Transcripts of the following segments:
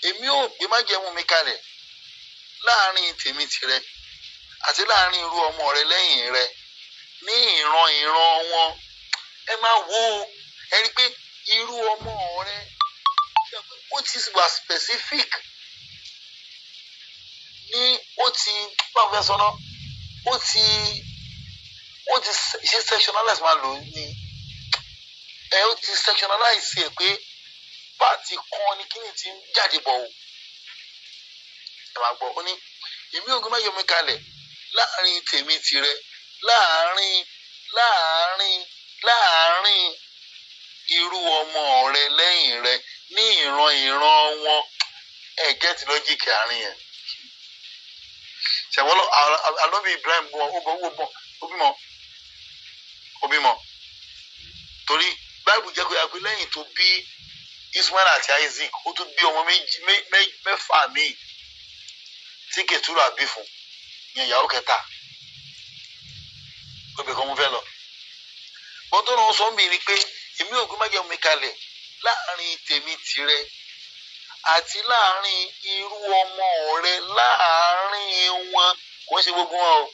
èmi ò gbé májẹ̀mú mi kalẹ̀ láàrin tèmi tìrẹ àti láàrin irú ọmọ rẹ lẹ́yìn rẹ ní ìran wọn. Ẹ máa wo ẹ rí pé irú ọmọ rẹ ó ti wà specific ní ó ti báwo fẹ́ sọ náà ó ti ṣe sectionalize máa lò ní ó ti sectionalize ẹ pé pàtì kan ní kíni ti ń jáde bọ̀ o. Ẹ máa gbọ́ ó ní èmi ò gbé májẹ̀mú mi kalẹ̀ láàrin tèmi tìrẹ láàrin irú ọmọ rẹ lẹ́yìn rẹ ní ìran wọn. Ẹ gẹ́tì lọ́jíìkì àárín yẹn. Ṣẹ̀wọ́n alóbi Ibrahim ó bímọ torí Báíbù jẹ́ kó yà pé lẹ́yìn tó bí Ismail àti Isaac ó tún bí ọmọ mẹ́fà míì tí Kètúrà bí fún ìyẹn ìyàwó kẹta obìnrin kan mo fẹ́ lọ. Bọ́n tó náà sọ mí ni pé èmi ò gbé májẹ̀mú mi kalẹ̀ láàrin tèmi tìrẹ àti láàrin irú ọmọ rẹ láàrin wọn kò ń ṣe gbogbo wọn o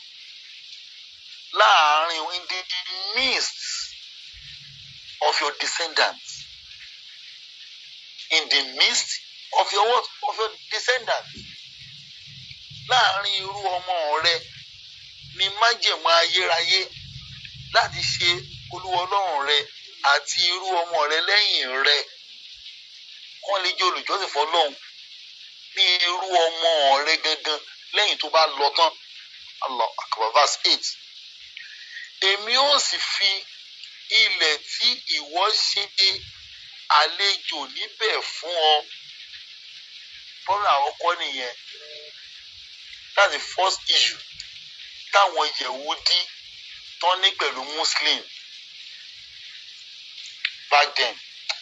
láàrin in the midst of your descendants in the midst of your what of your descendants láàrin irú ọmọ rẹ ni májẹ̀mú ayérayé láti ṣe Olúwa Ọlọ́run rẹ àti irú ọmọ rẹ lẹ́yìn rẹ kán lè jẹ́ olùjọ́sìn fọ́lọ́run ní irú ọmọ rẹ gangan lẹ́yìn tó bá lọ tán. Allah Akbar verse 8. Èmi ó sì fi ilẹ̀ tí ìwọ ṣe àlejò níbẹ̀ fún ọ. Bọ́lá àkọ́kọ́ nìyẹn. That's the first issue táwọn Yẹ̀wúdí tán ní pẹ̀lú Muslim back then.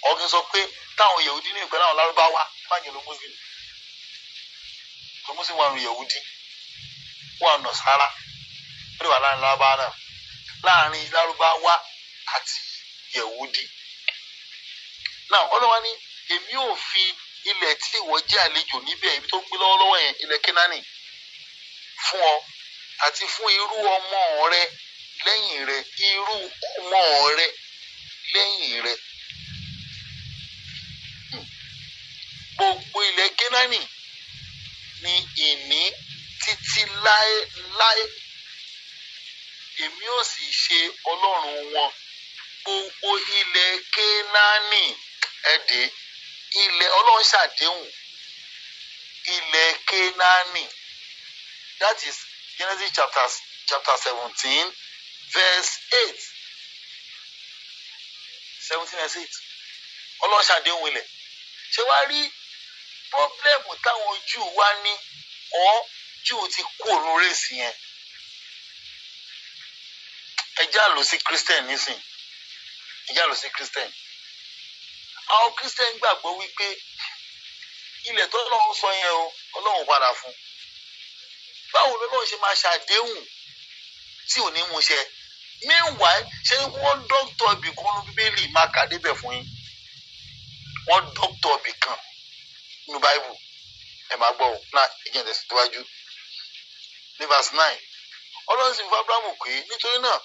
Ọ̀gbìn sọ pé táwọn Yẹ̀wúdí ní ìpínlẹ̀ àwọn Lárúbáwá máa jẹ́ ló Muslim. Tó Muslim wà nù Yẹ̀wúdí wà nù Sára ó lè wà láàrin Lárúbáwá náà láàrin Lárúbáwá àti Yẹ̀wúdí. Náà ọlọ́wà ní èmi ò fi ilẹ̀ tí ìwọ jẹ́ àlejò níbẹ̀ ibi tó ń gbé lọ́wọ́lọ́wọ́ yẹn ilẹ̀ Kénáánì fún ọ àti fún irú ọmọ rẹ lẹ́yìn rẹ irú ọmọ rẹ lẹ́yìn rẹ. Gbogbo ilẹ̀ Kénáánì ni ìní títí láéláé. Èmi ò sì ṣe Ọlọ́run wọn. Gbogbo ilẹ̀ Kénáánì ẹ̀dẹ̀ ilẹ̀ Ọlọ́run ṣàdéhùn ilẹ̀ Kénáánì. That is Genesis chapter 17 verse 8. 17 verse 8. Ọlọ́run ṣàdéhùn ilẹ̀. Ṣé wàá rí pọ́blẹ́mù táwọn Júù wá ní Júù ti kú òun rèsì yẹn. Ẹjá lọ sí Christian nísìn. Ẹjá lọ sí Christian. Àwọn Christian gbàgbọ́ wípé ilẹ̀ tó Ọlọ́run sọ yẹn o Ọlọ́run padà fún. Báwo lọ́lọ́run ṣe máa ṣàdéhùn tí ò ní mú ṣẹ? Meanwhile ṣé wọ́n dọ́kítọ̀ ibì kan ní Bíbélì máa kà débẹ̀ fún yín. Wọ́n dọ́kítọ̀ ibì kan nínú Báíbù. Ẹ máa gbọ́ náà ìjẹ́ ìtẹ̀síwájú. Ní verse 9. Ọlọ́run sì fún Ábúráhámù pé nítorí náà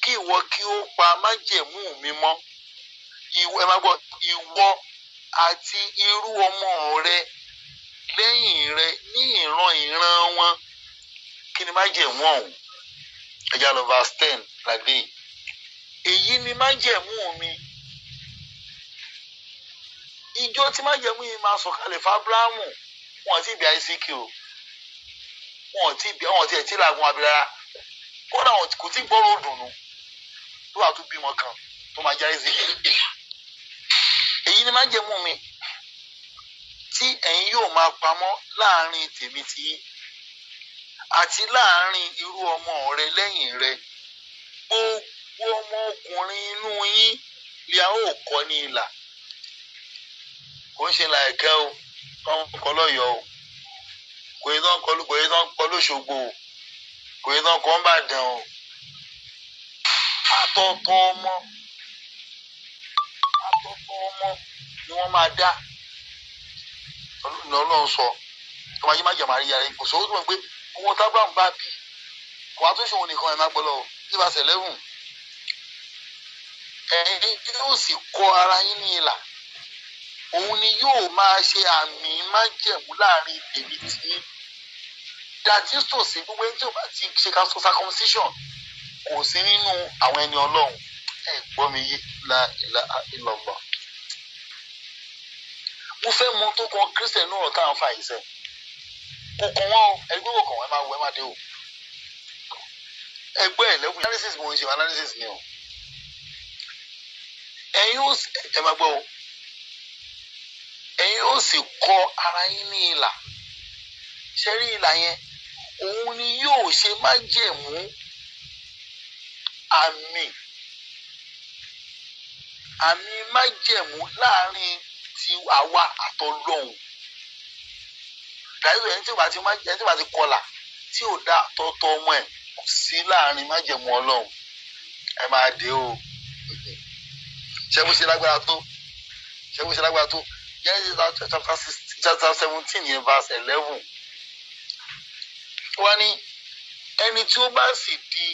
kí ìwọ kí ó pa májẹ̀mú mi mọ́. Ẹ máa gbọ́ ìwọ àti irú ọmọ rẹ lẹ́yìn rẹ ní ìran wọn. Kí ni májẹ̀mú ọ̀hún? Ẹ já lọ verse 10 lágbé. Èyí ni májẹ̀mú mi. Ìjọ tí májẹ̀mú yìí máa sọ̀kalẹ̀ fún Ábúráhámù wọn ti bí Isaac o. Wọn ti ẹ̀ tí làgùn abirara. Kódà wọn kò tí gbọ́rọ̀ òdùnnú tó wà tó bímọ kan tó máa jẹ́ Isaac. Èyí ni májẹ̀mú mi tí ẹ̀yin yóò máa pamọ́ láàrin tèmi tí yín àti láàrin irú ọmọ rẹ lẹ́yìn rẹ. Gbogbo ọmọkùnrin inú yín ni a ó kọ́ ní ilà. Kò ń ṣe láìkẹ́ o tó ń kọ́ lọ́yọ̀ọ́ o. Kò yẹ tán kọ́ lóṣogbo o. Kò yẹ tán kọ́ ń bàdàn o. Àtọ̀tọ̀ ọmọ ni wọ́n máa dá. Ọlọ́run sọ tó máa yí má jẹ̀mọ́ àríyá rẹ̀ kò sówó tó mọ̀ pé owó tábìlì bá bí kò wá tó ṣòwò nìkan ẹ̀ má gbọ́ lọ́wọ́ ní verse 11 ẹ̀yin yóò sì kọ ara yín ní ìlà òun ni yóò máa ṣe àmì májẹ̀mú láàrin èmi tì yín dàtí tòsí gbogbo ẹni tí ò bá ti ṣe circumcision kò sí nínú àwọn ẹni Ọlọ́run ẹ gbọ́ mi yé la ìlọ̀gbọ̀n. Mo fẹ́ mọ tó kan Christian náà táwọn fà yìí sẹ́ kò kàn wọ́n o ẹgbẹ́ kò kàn wọ́n ẹ máa wọ ẹ máa dé o ẹgbẹ́ ẹ̀ lẹ́kùn analysis mo ń ṣe analysis ni o ẹ̀yin ó ẹ máa gbọ́ o ẹ̀yin ó sì kọ ara yín ní ìlà ṣẹ́rí ìlà yẹn òun ni yóò ṣe májẹ̀mú àmì májẹ̀mú láàrin ti àwa àtọlọ́hun dájú ẹni tí ó bá ti kọlà tí ò dá tọ́tọ́ ọmọ ẹ̀ sí láàrin májẹ̀mú Ọlọ́run ẹ máa dé o ṣẹ́gun ṣe lágbára tó Genesis chapter 17 yẹn verse 11 wọ́n ní ẹni tí ó bá sì di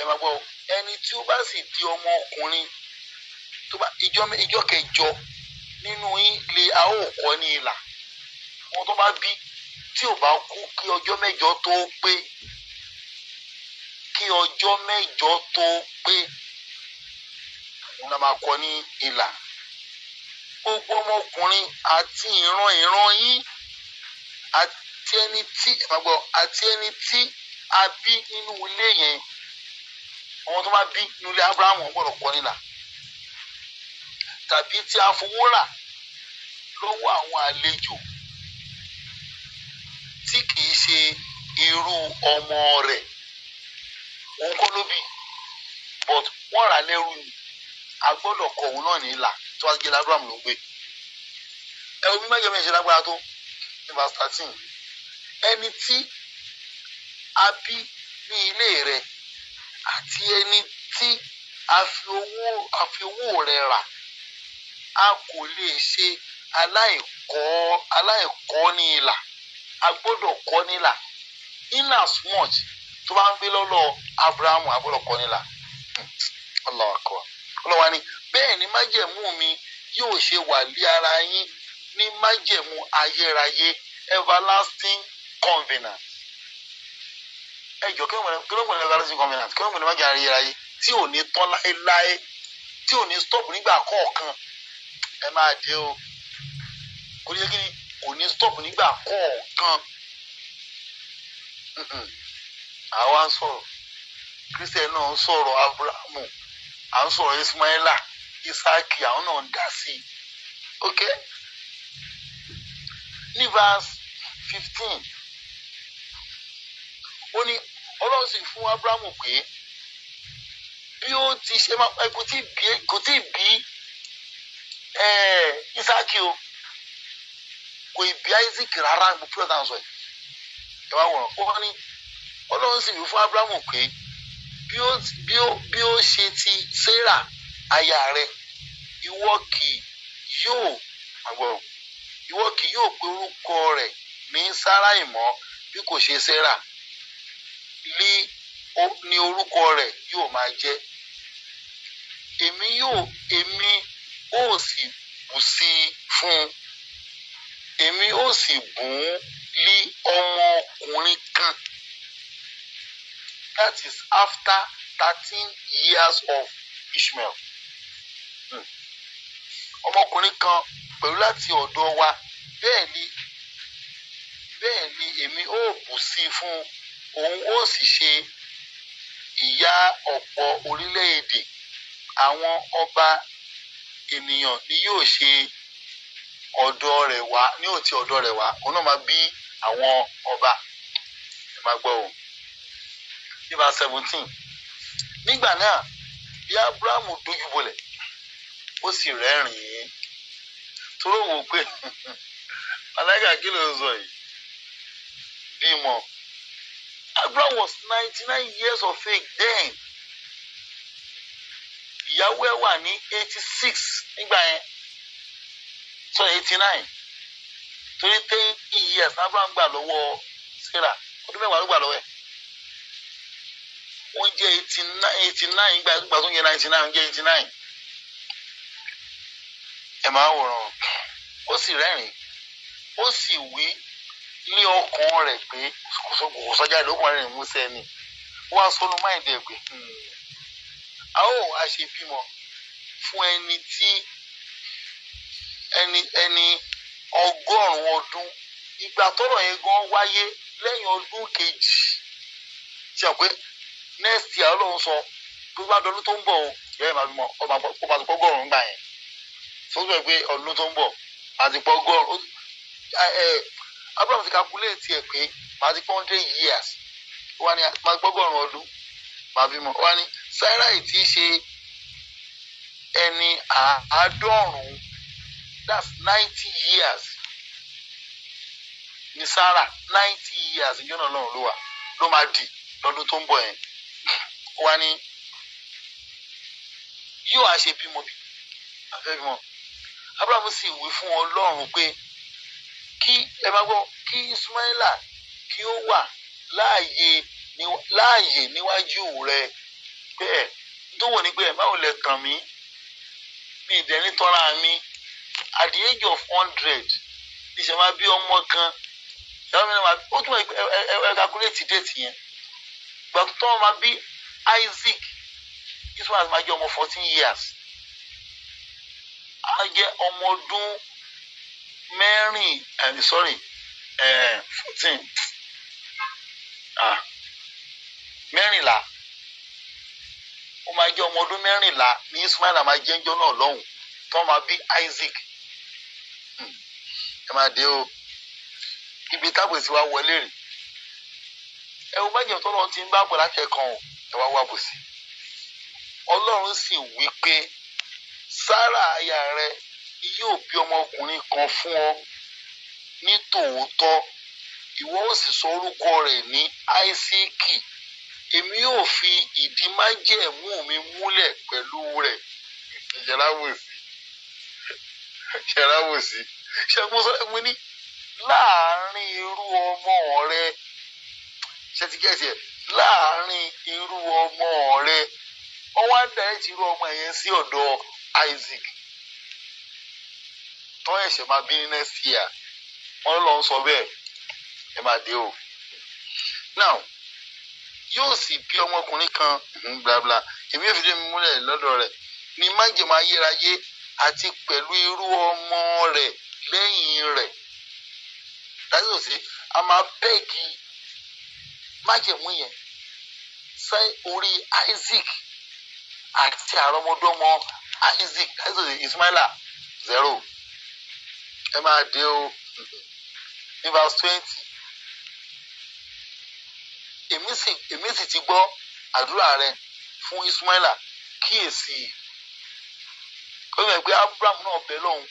ẹ máa gbọ́ ẹni tí ó bá sì di ọmọ ọkùnrin tó bá ìjọ kẹjọ nínú yín lè a ó kọ ní ìlà wọn tó bá bí tí ò bá kú kí ọjọ́ mẹ́jọ tó pé wọn la máa kọ ní ìlà gbogbo ọmọkùnrin àti ìran yín àti ẹni tí a bí nínú ilé yẹn àwọn tó bá bí nínú ilé Abrahamu wọn gbọ́dọ̀ kọ nílà tàbí tí a fowó rà lọ́wọ́ àwọn àlejò tí kìí ṣe irú ọmọ rẹ̀ òun kọ́ ló bí but wọ́n rà lẹ́rú ni a gbọ́dọ̀ kọ òun náà ní ìlà tó wá gé Abraham ló gbé ẹ omi mẹ́jọ mẹ́jọ lágbára tó ní verse 13 ẹni tí a bí ní ilé rẹ̀ àti ẹni tí a fi owó rẹ̀ rà a kò lè ṣe aláìkọ́ ní ìlà a gbọ́dọ̀ kọ́ nílà in as much tó bá ń gbé lọ́lọ́ Abrahamu a gbọ́dọ̀ kọ́ nílà Allahu Akbar ọlọ́wà ni bẹ́ẹ̀ ni májẹ̀mú mi yóò ṣe wà lé ara yín ní májẹ̀mú ayérayé everlasting covenant ẹjọ́ kí ló ń pè ní everlasting covenant kí ló ń pè ní májẹ̀mú ayérayé tí ò ní tán láéláé tí ò ní stop nígbà kọ̀ọ̀kan ẹ máa dé o kò ní kí ni kò ní stop nígbà kọ̀ọ̀kan àwa ń sọ̀rọ̀ Christian náà ń sọ̀rọ̀ Abrahamu à ń sọ̀rọ̀ Ismaila Isaki àwọn náà ń dá sí i ok ní verse 15 ó ní Ọlọ́run sì fún Abrahamu pé bí ó ti ṣe máa kò tí ì bí Isaki o kò ì bí Isaac rárá mo pure down sọ ẹ wá wọ̀rọ̀ ó ní Ọlọ́run sì fún Abrahamu pé bí ó ṣe ti Sarah aya rẹ̀ ìwọ kì yóò pe orúkọ rẹ̀ ní Sarai mọ́ bí kò ṣe Sarah ní orúkọ rẹ̀ yóò máa jẹ́ èmi ó sì bù sí fún èmi ó sì bùn ún lí ọmọkùnrin kan that is after 13 years of Ishmael ọmọkùnrin kan pẹ̀lú láti ọ̀dọ̀ wa bẹ́ẹ̀ ni èmi ó bù sí fún òun ó sì ṣe ìyá ọ̀pọ̀ orílẹ̀-èdè àwọn ọba ènìyàn ni yóò ṣe ọ̀dọ̀ rẹ̀ wá ní òtí ọ̀dọ̀ rẹ̀ wá òun náà máa bí àwọn ọba ẹ máa gbọ́ o ní verse 17 nígbà náà bí Abrahamu dojú bolẹ̀ ó sì rẹ́rìn-ín torí wò pé alága kí ló ń sọ yìí bímọ Abraham was 99 years of age then ìyàwó ẹ̀ wà ní 86 nígbà yẹn so 89 torí 10 years Abraham gbà lọ́wọ́ Sarah ọdún mẹ́wàá ló gbà lọ́wọ́ ẹ̀ wọ́n jẹ́ 89 ìgbà tó ń yẹ 99 wọ́n jẹ́ 89 ẹ̀ máa wòran ó sì rẹ́rìn ó sì wí ní ọkàn rẹ̀ pé kò sọ́jà lókun rẹ̀ mú sẹ́ni wọ́n á sọnù máìndì ẹ̀ pé a ó àṣebímọ fún ẹni tí ẹni 100 ọdún ìgbà tọ́rọ̀ yẹn gan wáyé lẹ́yìn ọdún kejì ṣe pé next year Ọlọ́run sọ tó bá dọdún tó ń bọ̀ o yẹ́n máa bímọ ó máa tó pọ́gọ́rùn-ún gbà yẹn tó sọ pé ọdún tó ń bọ̀ àti pọ́gọ́rùn-ún Abraham ti calculate ẹ̀ pé máa ti pọ́ 100 years wọ́n ní máa ti pọ́gọ́rùn-ún ọdún máa bímọ wọ́n ní Sarai ti ṣe ẹni 90 that's 90 years ní Sarah 90 years ìjọ́nà Ọlọ́run ló máa dì lọ́dún tó ń bọ̀ yẹn wọ́n ní yóò á ṣe bímọ bí afẹ́ bímọ Abraham sì wí fún Ọlọ́run pé kí ẹ máa gbọ́ kí Ismaila kí ó wà láàyè níwájú rẹ bẹ́ẹ̀ tó wọ̀ ní pé ẹ̀ máa ò lè tàn mí ní ìdẹ́ni tọ́ra mi at the age of 100 ìṣẹ̀ máa bí ọmọ kan ó tún ẹ calculate date yẹn gbàgbọ́ tó máa bí Isaac Ismail máa jẹ́ ọmọ 14 years á jẹ́ ọmọ ọdún 14 mẹ́rìnlá ó máa jẹ́ ọmọ ọdún 14 ní Ismail máa jẹ́ ńjọ́ náà lọ́hùn tó máa bí Isaac ẹ máa dé o ibi tábìlì tí wàá wọlé rè ẹ wo májèm tó lọ́n ti ń bá bọ̀ láti ẹ̀kan o ẹ wá wá bùsì Ọlọ́run sì wí pé Sára aya rẹ yóò bí ọmọkùnrin kan fún ọ ní tòótọ́ ìwọ ó sì sọ orúkọ rẹ̀ ní Áísákì èmi yóò fi ìdí májẹ̀mú mi múlẹ̀ pẹ̀lú rẹ̀ ṣẹláwòsí ṣẹgbọ́nsọ ẹgbẹ́ ní láàárín irú ọmọ rẹ ṣẹtìkẹ́sì ẹ̀ láàárín irú ọmọ rẹ ọwọ́ àdáyé ti irú ọmọ yẹn sí ọ̀dọ̀ Isaac tó ẹ̀ṣẹ̀ máa bí ní next year wọ́n lọ sọ bẹ́ẹ̀ ẹ máa dé o now yóò sì bí ọmọkùnrin kan blabla èmi yóò fi dé mi múlẹ̀ lọ́dọ̀ rẹ̀ ní májèmú ayérayé àti pẹ̀lú irú ọmọ rẹ̀ lẹ́yìn rẹ̀ dájú sí a máa bẹ́ẹ̀gì májèmú yẹn sí orí Isaac àti àrọmọdọ́mọ Isaac Ismaila 0 ẹ máa dé o ní verse 20 èmi sì ti gbọ́ àdúrà rẹ fún Ismaila kíyèsí ó yẹ pé Abraham náà bẹ̀ lọ́hùn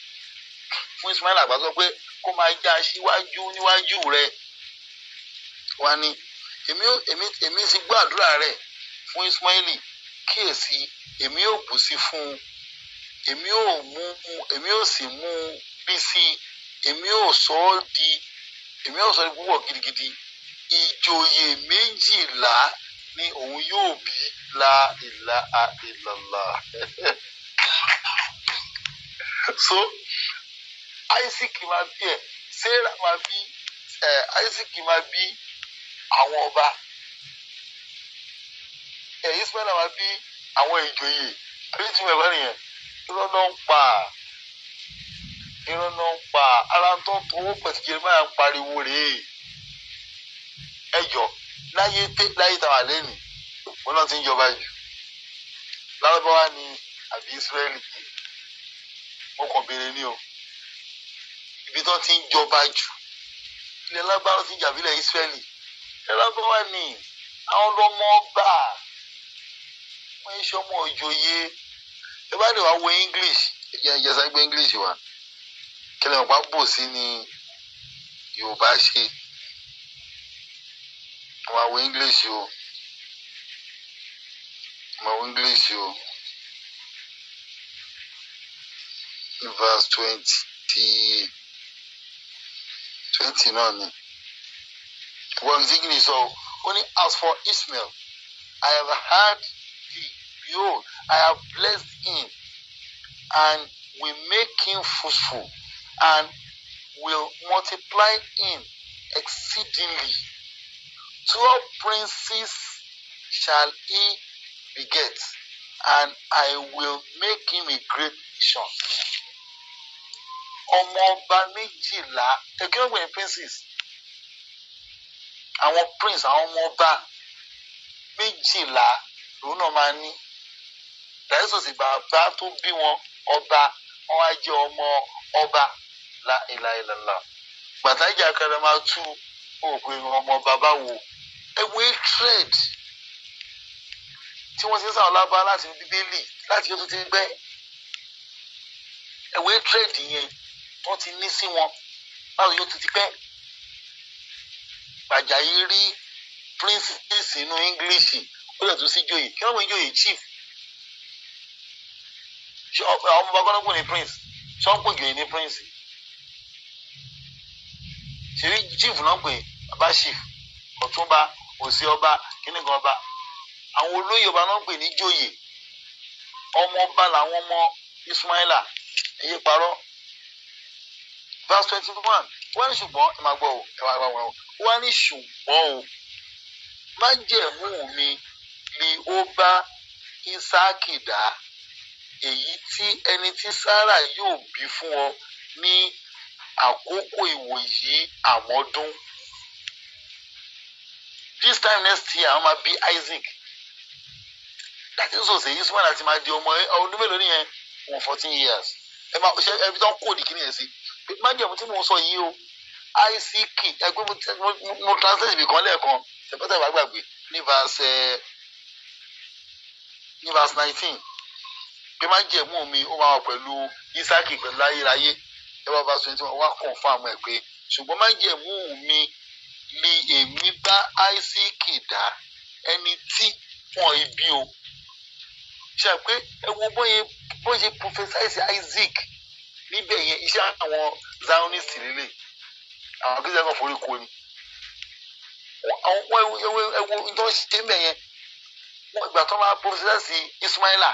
fún Ismaila àgbà sọ pé kó máa já síwájú níwájú rẹ wá ní èmi sì gbọ́ àdúrà rẹ fún Ismaili kíyèsí èmi yóò bù sí fún èmi yóò sì mú bí sí èmi yóò sọ ọ́ di púpọ̀ gidigidi ìjòyè 12 ni òun yóò bí la ilaha illallah so Isaac máa bí ẹ Sarah máa bí Isaac máa bí àwọn ọba Ismail máa bí àwọn ìjòyè àbí tí mo bá nìyẹn irọ́ náà ń pa ara tó ń tọwọ́ pẹ̀tìkiri máa ń pariwo rèé ẹjọ́ láyé tàwa lẹ́nu wọn náà ti ń jọba jù lárúbáwá ni àbí Israẹli wọn kàn béèrè ní o ibi tó ti ń jọba jù ilẹ̀ lágbára ti ń jà bílẹ̀ Israẹli ilẹ̀ lágbára ni àwọn ọlọ́mọ gbà wọ́n ń ṣọmọ òjòyè ẹ bá lè wá wo English ẹ̀jẹ̀ ságbé English wa kẹlẹ́ ọ̀pá bò sí ni Yorùbá ṣe àwọn àwọn English o verse 20 ẹtì náà ni wọ́n ti gbìn sọ ó ní as for Ishmael I have heard thee, behold I have blessed him and will make him fruitful and will multiply him exceedingly. 12 princes shall he beget, and I will make him a great nation. Ọmọ ọba méjìlá, ẹgbẹ́ ọgbẹ́ princes, àwọn prince, àwọn ọmọ ọba méjìlá lòun náà máa ní. Dàísọ̀ sì bàbá tó bí wọn ọba, wọn á jẹ́ ọmọ ọba láìláìlàlá. Gbàtàjà kẹrẹ máa tú òpin ọmọ bàbá wo. Ẹ̀wọ̀ trade tí wọ́n ti ń sàwọn lábá láti bíbélì láti yóò tó ti gbẹ́. Ẹ̀wọ̀ trade yẹn wọ́n ti ní sí wọn láti yóò tó ti gbẹ́. Gbàjàyí rí princess inú English ó lè tún sí joyè kí wọ́n mú joyè chief. Àwọn ọmọ bàbá náà pè ní prince ṣọ́n pè ní prince. Ṣèrí chief náà pè bàbá chief ọ̀túnba òsì ọba kíníkan ọba. Àwọn olóyè ọba náà pè ní joyè. Ọmọ ọba làwọn ọmọ Ismaila ẹ̀yẹ parọ́. Verse 21 wọ́n ní ṣùgbọ́n ẹ máa gbọ́ o ẹ máa gbọ́ wọn o wọ́n ní ṣùgbọ́n o májẹ̀mú mi ni ó bá Ísáàkì dá èyí tí ẹni tí Sárà yóò bí fún ọ ní àkókò ìwòyí àmọ́dún. This time next year àwọn máa bí Isaac. That is also say Ismail àti máa di ọmọ ọdún mélòó nìyẹn wọn 14 years. Ẹ máa ṣe ẹbí tó ń kóòdì kí nìyẹn sí. Májẹ̀mú tí mo sọ yìí o Isaac ẹgbẹ́ mo translate ibì kan lẹ́ẹ̀kan ṣẹ̀pẹ́tẹ̀ bá gbàgbé ní verse 19. Pé májẹ̀mú mi ó máa wà pẹ̀lú Isaac pẹ̀lú ayérayé. Ẹ bá verse 21 wá confirm ẹ̀ pé ṣùgbọ́n májẹ̀mú mi ni èmi bá Isaac dá ẹni tí wọ́n ibi o. Ṣé pé ẹ wo bó ṣe prophesize Isaac níbẹ̀ yẹn iṣẹ́ àwọn Zionist lélẹ̀ àwọn kí sẹ́kọ̀ forí kò ní. Àwọn ẹwo tó ṣe ń bẹ̀ yẹn ìgbà tó máa prophesize Ismaila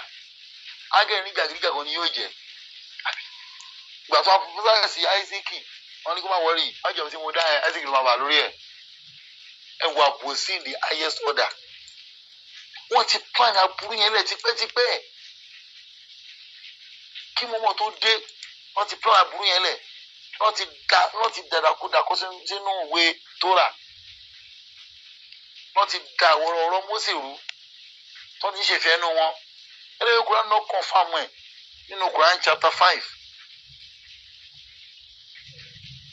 agẹ́rẹ́ ní gàgídígàgọ́ ni yóò jẹ́. Ìgbà tó máa prophesize Isaac wọ́n ní kó má wọrí májèmú tí mo dá ẹ Isaac ló máa bà lórí ẹ̀. Ẹ wà pòsí in the highest order. Wọ́n ti plan aburú yẹn lẹ̀ tipẹ́tipẹ́. Kí mọ́mọ́ tó dé wọ́n ti plan aburú yẹn lẹ̀. Wọ́n ti dàdàkúdà kó sínú ìwé Tóra. Wọ́n ti da ọ̀rọ̀ Mósè rú. Tó ti ṣe fẹ́ nu wọn. Ẹlẹ́yìn Quran náà confirm ẹ̀ nínú Quran chapter 5.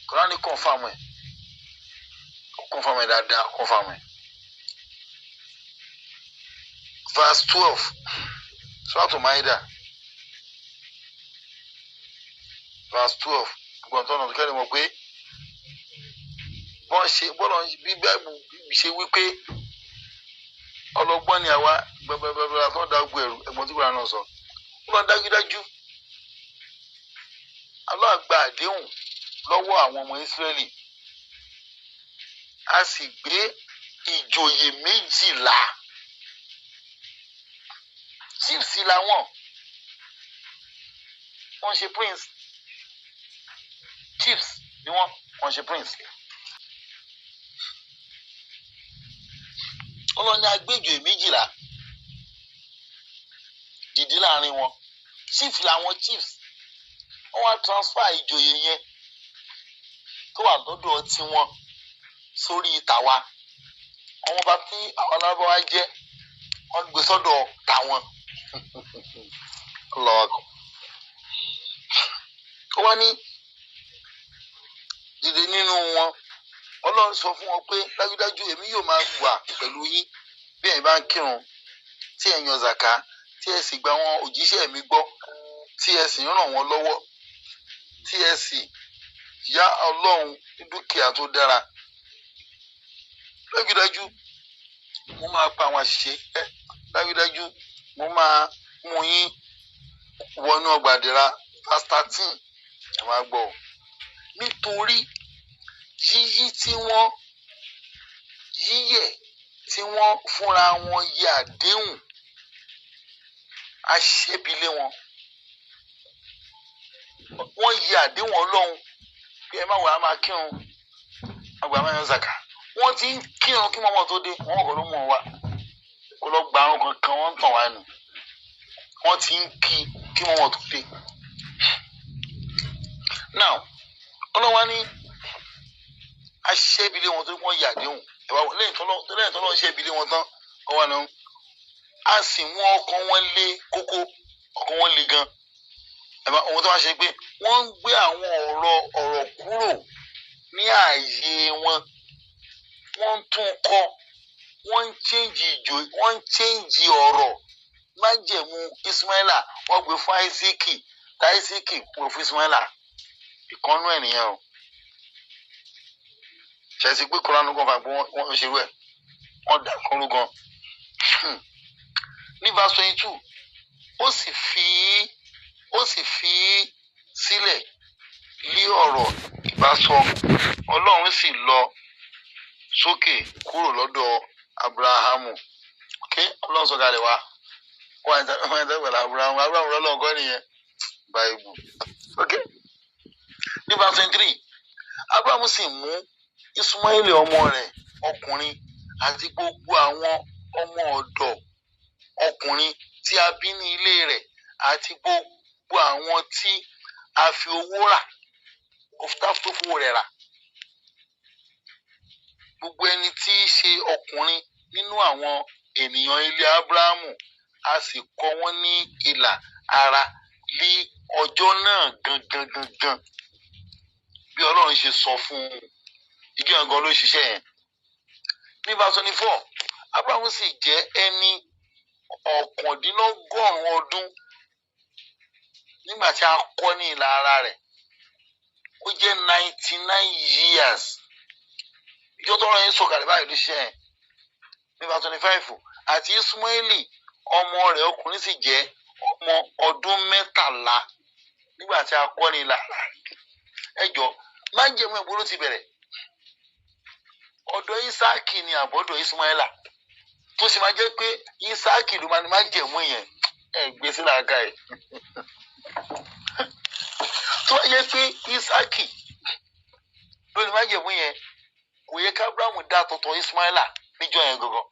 Quran ní confirm ẹ̀. Confirm ẹ̀ dáadáa confirm ẹ̀. Verse 12. Surah Maida. Verse 12. Gbọ̀ntàn náà kẹ́lẹ́ mọ̀ pé bọ́ọ̀lù ṣe wípé ọlọ́gbọ́n ni àwa gbẹgbẹgbẹ àtọ́ dágbó ẹ̀rù ẹ̀gbọ́n tí kò náà sọ. Ó lọ dájúdájú. Allah gba àdéhùn lọ́wọ́ àwọn ọmọ Ísírẹ́lì. A sì gbé ìjòyè 12. Chiefs làwọn. Wọ́n ṣe prince. Chiefs ni wọ́n ṣe prince. Ọlọ́ni agbẹ́jọ́ 12 dìde láàrin wọn. Chiefs làwọn chiefs. Wọ́n wá transfer ìjòyè yẹn tó wà lọ́dọ̀ tí wọ́n sórí tàwa. Àwọn bá tí àwọn alábọ́wá jẹ́ wọ́n gbé sọ́dọ̀ tàwọn. Lọ́ọ̀kọ̀. Ó wá ní dìde nínú wọn. Ọlọ́run sọ fún wọn pé dájúdájú èmi yóò máa wà pẹ̀lú yín bí ẹ̀yin bá ń kírun tí ẹ yan zàká tí ẹ sì gba àwọn òjíṣẹ́ mi gbọ́ tí ẹ sì ràn wọ́n lọ́wọ́ tí ẹ sì yá Ọlọ́run ní dúkìá tó dára. Dájúdájú mo máa pa àwọn àṣìṣe dájúdájú mo máa mú yín wọnú ọgbà ìdẹ̀ra verse 13 ẹ máa gbọ́ nítorí yíyẹ̀ tí wọ́n fúnra wọn yẹ àdéhùn aṣẹ́bilé wọn. Wọ́n yẹ àdéhùn Ọlọ́run pé ẹ má wàá máa kírun àgbà máa yan zaka. Wọ́n ti ń kírun kí mọ́mọ́ tó dé, wọ́n kọ́ ló mú wọn wá kó lọ gba àrùn kankan, wọ́n ń tàn wá nù. Wọ́n ti ń kí mọ́mọ́ tó dé. Now Ọlọ́run ní aṣẹ́bilé wọn tó wọ́n yẹ àdéhùn. Lẹ́yìn tó lọ́ọ́ ṣẹ́bilé wọn tán ọwọ́ náà a sì mú ọkàn wọn lé kókó, ọkàn wọn le gan. Ohun tó wá ṣe pé wọ́n ń gbé àwọn ọ̀rọ̀ kúrò ní ààyè wọn, wọ́n ń tún kọ́, wọ́n ń chẹ́ǹjì ọ̀rọ̀. Májẹ̀mú Ismaila wọ́n gbé fún Áísákì, Áísákì gbé fún Ismaila. Ìkànnú ènìyàn o. Ṣèṣì pé Kùránì kan fàgbọ́ wọn ṣerú ẹ̀, wọ́n dà kọ́rú gan. Ní verse 22 ó sì fi sílẹ̀ lé ọ̀rọ̀ ìbásọ. Ọlọ́run sì lọ sókè kúrò lọ́dọ̀ Abrahamu. Ọlọ́run sọ kalẹ̀ wá wọ́n ẹ̀dẹ́gbẹ̀lá Abrahamu lọ́lọ́run kọ́ nìyẹn báyìí. Ní verse 23 Abrahamu sì mú Ismaili ọmọ rẹ̀ ọkùnrin àti gbogbo àwọn ọmọ ọ̀dọ̀ ọkùnrin tí a bí ní ilé rẹ̀ àti gbogbo àwọn tí a fi owó rà, tó fowó rẹ̀ rà. Gbogbo ẹni tí í ṣe ọkùnrin nínú àwọn ènìyàn ilé Abrahamu a sì kọ wọ́n ní ìlà ara lé ọjọ́ náà gangan bí Ọlọ́run ṣe sọ fún un. Igi ọ̀gán ló ṣiṣẹ́ yẹn. Ní verse 24 Abrahamu sì jẹ́ ẹni 99 ọdún nígbà tí a kọ́ ní ìlà ara rẹ̀. Ó jẹ́ 99 years. Ìjọ tó rán yín sọ̀kalẹ̀ báyìí ló ṣiṣẹ́ yẹn. Ní verse 25 àti Ismaili ọmọ rẹ̀ ọkùnrin sì jẹ́ ọmọ ọdún 13 nígbà tí a kọ́ ní ìlà ara rẹ̀. Ẹjọ́ májẹ̀mú ìbò ló ti bẹ̀rẹ̀. Ọ̀dọ̀ Ísáàkì ni àbọ̀dọ̀ Ismaila tó sì máa jẹ́ pé Ísáàkì ló máa ní májẹ̀mú yẹn. Gbé sí làákà ẹ̀. Tó bá yẹ pé Ísáàkì ló ní májẹ̀mú yẹn, kò yẹ ká Abrahamu dá tọ̀tọ̀ Ismaila níjọ́ yẹn gangan.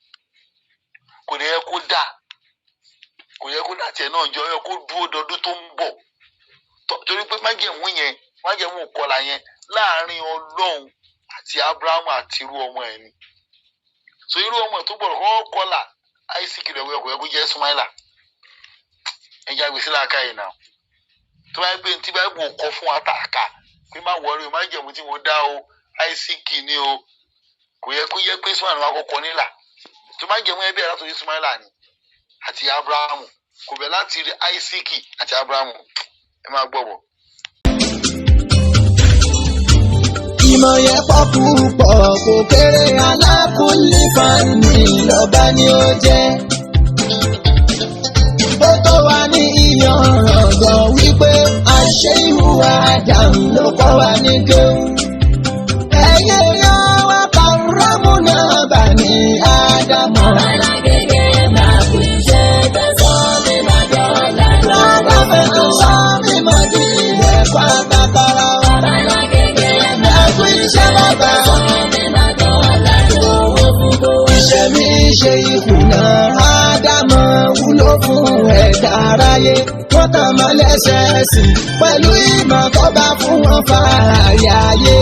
Kò ní yẹ kó dá. Kò yẹ kó dá tiẹ̀ náà jọ, yẹ kó dúró dọdún tó ń bọ̀. Torí pé májẹ̀mú yẹn, májẹ̀mú kọlà yẹn láàrin Ọlọ́run àti Abrahamu àti irú ọmọ ẹ̀ ni. So irú ọmọ tó gbọ́dọ̀ kọ́ kọlà Áísákì lọ́wọ́ ẹ̀kọ́ ẹ̀kọ́ jẹ́ Ismaila. Ẹja gbèsè láàká yìí náà. Tó bá yẹ pé tí Báíbù kọ fún àtàkà pé má wọrí o, májẹ̀mú tí mo dá o, Áísákì ni o. Kò yẹ kó yẹ pé Ismaila wà kọ́kọ́ nílà. Tó májẹ̀mú ẹ bẹ̀rẹ̀ látòrí Ismaila ni àti Abrahamu. Kò bẹ̀ láti rí Áísákì àti Abrahamu. Ẹ máa gbọ́ bọ̀. Ìmọ̀ yẹn pọ̀ púpọ̀ kò kéré alákùnlé fani lọ́ba ni ó jẹ́. Ó tó wà ní ìyànràn wípé àṣẹ ìhùwà àdàmú ló kọ́ wa ní kéwù. Ẹyẹ yan wá kàrámù náà bà ní Ádámọ̀. Alágége máa kú iṣẹ́ tẹ̀sán mi máa dọ̀la. Lọ́dọ̀ fẹ́ sọ mi mọ̀ di ilẹ̀ pátákọ́rọ́. Ìṣẹ̀mí ṣe ìkùnà Ádámọ̀ wúlò fún ẹ̀dá aráyé. Wọ́n tàn mọ́ lẹ́sẹ̀ẹ́sì pẹ̀lú ìmọ̀ tó bá fún wọn fààyè ayé.